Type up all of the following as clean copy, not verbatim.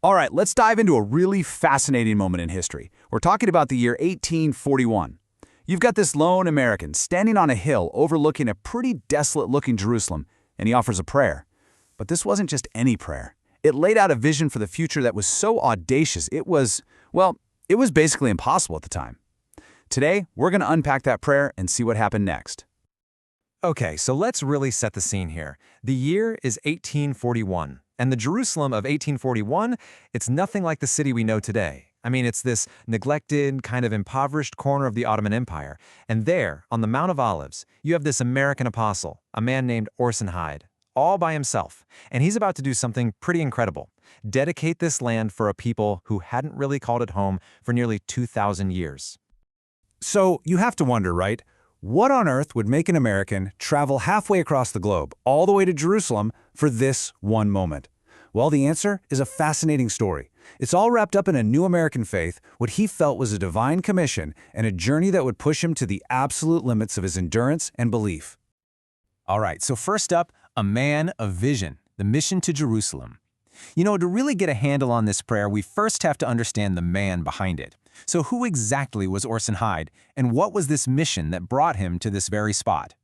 All right, let's dive into a really fascinating moment in history. We're talking about the year 1841. You've got this lone American standing on a hill overlooking a pretty desolate-looking Jerusalem, and he offers a prayer. But this wasn't just any prayer. It laid out a vision for the future that was so audacious it was basically impossible at the time. Today, we're going to unpack that prayer and see what happened next. Okay, so let's really set the scene here. The year is 1841, and the Jerusalem of 1841, it's nothing like the city we know today. I mean, it's this neglected, kind of impoverished corner of the Ottoman Empire. And there, on the Mount of Olives, you have this American apostle, a man named Orson Hyde, all by himself. And he's about to do something pretty incredible. Dedicate this land for a people who hadn't really called it home for nearly 2,000 years. So you have to wonder, right? What on earth would make an American travel halfway across the globe, all the way to Jerusalem, for this one moment? Well, the answer is a fascinating story. It's all wrapped up in a new American faith, what he felt was a divine commission, and a journey that would push him to the absolute limits of his endurance and belief. All right, so first up, a man of vision, the mission to Jerusalem. You know, to really get a handle on this prayer, we first have to understand the man behind it. So who exactly was Orson Hyde, and what was this mission that brought him to this very spot?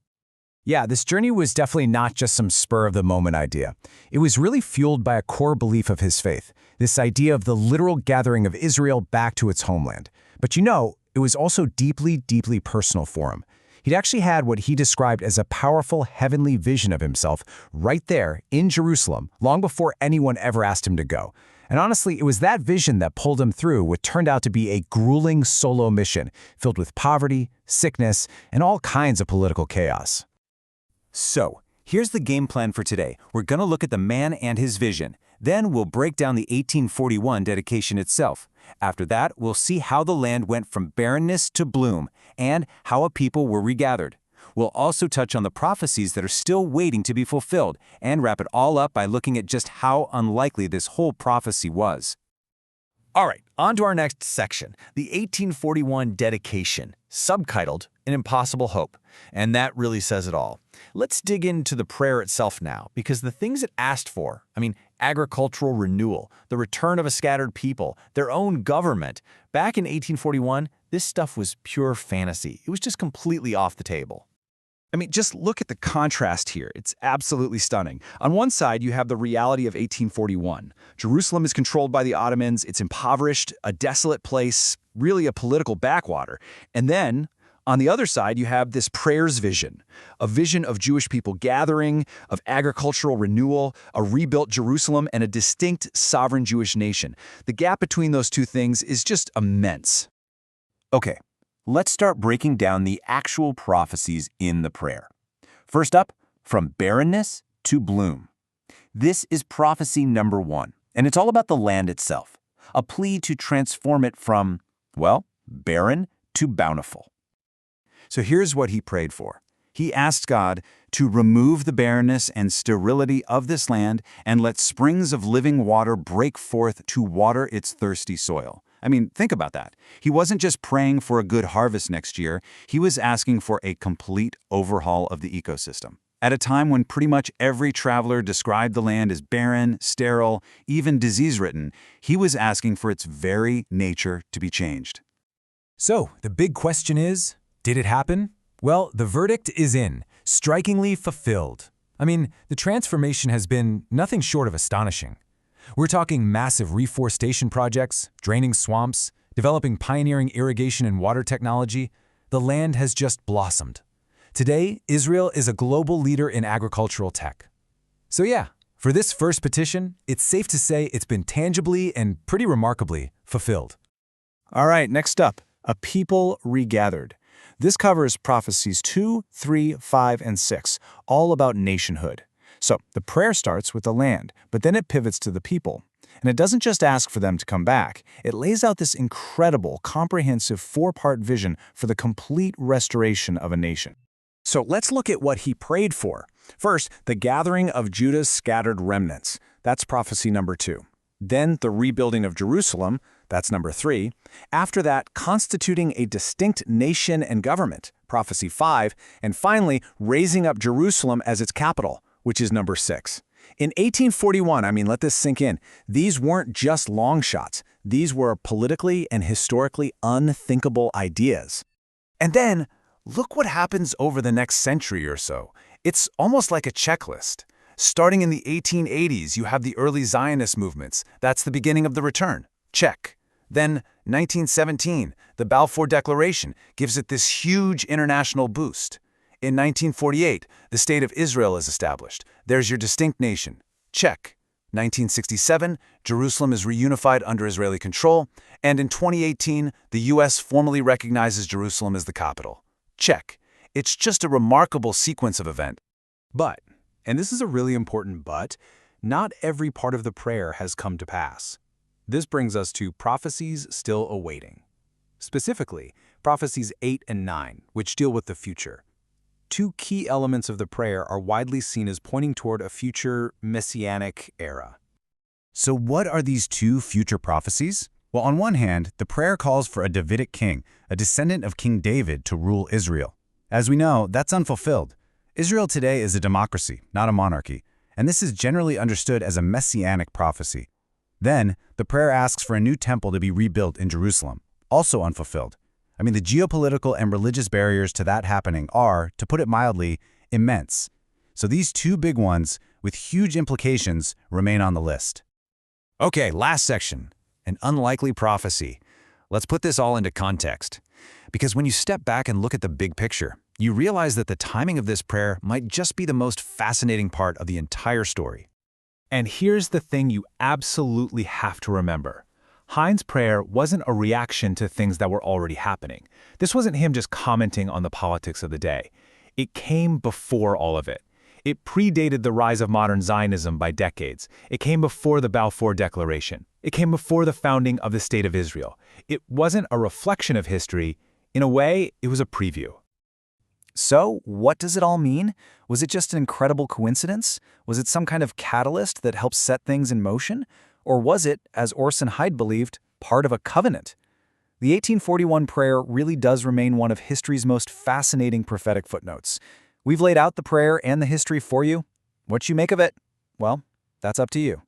Yeah, this journey was definitely not just some spur-of-the-moment idea. It was really fueled by a core belief of his faith, this idea of the literal gathering of Israel back to its homeland. But you know, it was also deeply, deeply personal for him. He'd actually had what he described as a powerful heavenly vision of himself right there in Jerusalem, long before anyone ever asked him to go. And honestly, it was that vision that pulled him through what turned out to be a grueling solo mission, filled with poverty, sickness, and all kinds of political chaos. So, here's the game plan for today. We're going to look at the man and his vision. Then we'll break down the 1841 dedication itself. After that, we'll see how the land went from barrenness to bloom, and how a people were regathered. We'll also touch on the prophecies that are still waiting to be fulfilled, and wrap it all up by looking at just how unlikely this whole prophecy was. All right, on to our next section, the 1841 dedication, subtitled An Impossible Hope. And that really says it all. Let's dig into the prayer itself now, because the things it asked for, agricultural renewal, the return of a scattered people, their own government, back in 1841, this stuff was pure fantasy. It was just completely off the table. Just look at the contrast here. It's absolutely stunning. On one side, you have the reality of 1841. Jerusalem is controlled by the Ottomans. It's impoverished, a desolate place, really a political backwater. And then, on the other side, you have this prayer's vision, a vision of Jewish people gathering, of agricultural renewal, a rebuilt Jerusalem, and a distinct sovereign Jewish nation. The gap between those two things is just immense. Okay, let's start breaking down the actual prophecies in the prayer. First up, from barrenness to bloom. This is prophecy number 1, and it's all about the land itself, a plea to transform it from, barren to bountiful. So here's what he prayed for. He asked God to remove the barrenness and sterility of this land and let springs of living water break forth to water its thirsty soil. Think about that. He wasn't just praying for a good harvest next year. He was asking for a complete overhaul of the ecosystem. At a time when pretty much every traveler described the land as barren, sterile, even disease-ridden, he was asking for its very nature to be changed. So, the big question is, did it happen? Well, the verdict is in, strikingly fulfilled. The transformation has been nothing short of astonishing. We're talking massive reforestation projects, draining swamps, developing pioneering irrigation and water technology. The land has just blossomed. Today, Israel is a global leader in agricultural tech. So yeah, for this first petition, it's safe to say it's been tangibly and pretty remarkably fulfilled. All right, next up, a people regathered. This covers prophecies 2, 3, 5, and 6, all about nationhood. So the prayer starts with the land, but then it pivots to the people. And it doesn't just ask for them to come back. It lays out this incredible, comprehensive 4-part vision for the complete restoration of a nation. So let's look at what he prayed for. First, the gathering of Judah's scattered remnants. That's prophecy number 2. Then the rebuilding of Jerusalem. That's number 3. After that, constituting a distinct nation and government. Prophecy 5. And finally, raising up Jerusalem as its capital, which is number 6. In 1841, let this sink in, these weren't just long shots. These were politically and historically unthinkable ideas. And then, look what happens over the next century or so. It's almost like a checklist. Starting in the 1880s, you have the early Zionist movements. That's the beginning of the return. Check. Then, 1917, the Balfour Declaration gives it this huge international boost. In 1948, the State of Israel is established. There's your distinct nation. Check. 1967, Jerusalem is reunified under Israeli control. And in 2018, the U.S. formally recognizes Jerusalem as the capital. Check. It's just a remarkable sequence of events. But, and this is a really important but, not every part of the prayer has come to pass. This brings us to prophecies still awaiting. Specifically, prophecies 8 and 9, which deal with the future. Two key elements of the prayer are widely seen as pointing toward a future messianic era. So what are these two future prophecies? Well, on one hand, the prayer calls for a Davidic king, a descendant of King David, to rule Israel. As we know, that's unfulfilled. Israel today is a democracy, not a monarchy, and this is generally understood as a messianic prophecy. Then, the prayer asks for a new temple to be rebuilt in Jerusalem, also unfulfilled. The geopolitical and religious barriers to that happening are, to put it mildly, immense. So these two big ones, with huge implications, remain on the list. Okay, last section. An unlikely prophecy. Let's put this all into context. Because when you step back and look at the big picture, you realize that the timing of this prayer might just be the most fascinating part of the entire story. And here's the thing you absolutely have to remember. Hyde's prayer wasn't a reaction to things that were already happening. This wasn't him just commenting on the politics of the day. It came before all of it. It predated the rise of modern Zionism by decades. It came before the Balfour Declaration. It came before the founding of the State of Israel. It wasn't a reflection of history. In a way, it was a preview. So, what does it all mean? Was it just an incredible coincidence? Was it some kind of catalyst that helped set things in motion? Or was it, as Orson Hyde believed, part of a covenant? The 1841 prayer really does remain one of history's most fascinating prophetic footnotes. We've laid out the prayer and the history for you. What you make of it, well, that's up to you.